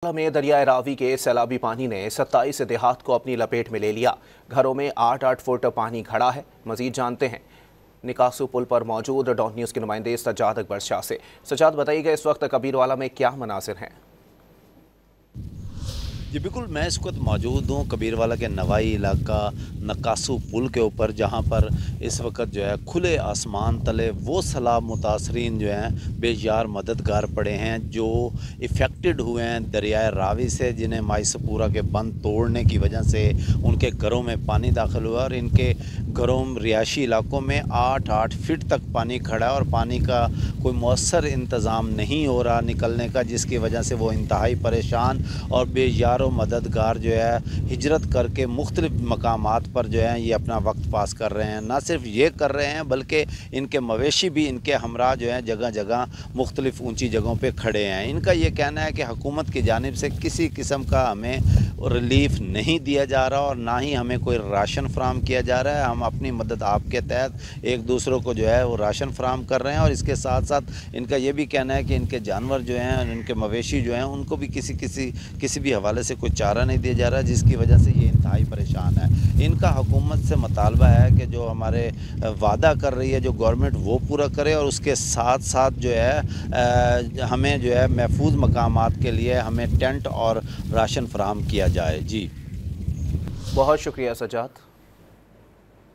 में दरियाए रावी के सैलाबी पानी ने 27 देहात को अपनी लपेट में ले लिया। घरों में 8-8 फुट पानी खड़ा है। मजीद जानते हैं निकासू पुल पर मौजूद डॉट न्यूज़ के नुमाइंदे सज्जाद अकबर शाह से। सज्जाद, बताइएगा इस वक्त कबीरवाला में क्या मनासिर हैं? जी बिल्कुल, मैं इस वक्त मौजूद हूँ कबीरवाला के नवाई इलाका नकासू पुल के ऊपर, जहाँ पर इस वक्त जो है खुले आसमान तले वो सैलाब मुतासरीन जो हैं बेजार मददगार पड़े हैं जो इफ़ेक्टेड हुए हैं दरियाए रावी से, जिन्हें माईसपुरा के बंद तोड़ने की वजह से उनके घरों में पानी दाखिल हुआ और इनके घरों रिहायशी इलाकों में 8-8 फीट तक पानी खड़ा है और पानी का कोई मौसर इंतज़ाम नहीं हो रहा निकलने का, जिसकी वजह से वो इंतहाई परेशान और बेजार मददगार जो है हिजरत करके मुख्तलिफ मकामात पर जो है ये अपना वक्त पास कर रहे हैं। ना सिर्फ ये कर रहे हैं बल्कि इनके मवेशी भी इनके हमरा जो हैं जगह जगह मुख्तलिफ ऊंची जगहों पे खड़े हैं। इनका ये कहना है कि हुकूमत की जानिब से किसी किस्म का हमें रिलीफ नहीं दिया जा रहा और ना ही हमें कोई राशन फराम किया जा रहा है। हम अपनी मदद आपके तहत एक दूसरों को जो है वो राशन फराम कर रहे हैं और इसके साथ साथ इनका ये भी कहना है कि इनके जानवर जो हैं, इनके मवेशी जो हैं, उनको भी किसी भी हवाले से कोई चारा नहीं दिया जा रहा, जिसकी वजह से ये इंतहाई परेशान है। इनका हुकूमत से मुतालबा है कि जो हमारे वादा कर रही है जो गवर्नमेंट वो पूरा करे और उसके साथ साथ जो है हमें जो है महफूज मकामात के लिए हमें टेंट और राशन फराहम किया जाए। जी बहुत शुक्रिया सज्जाद।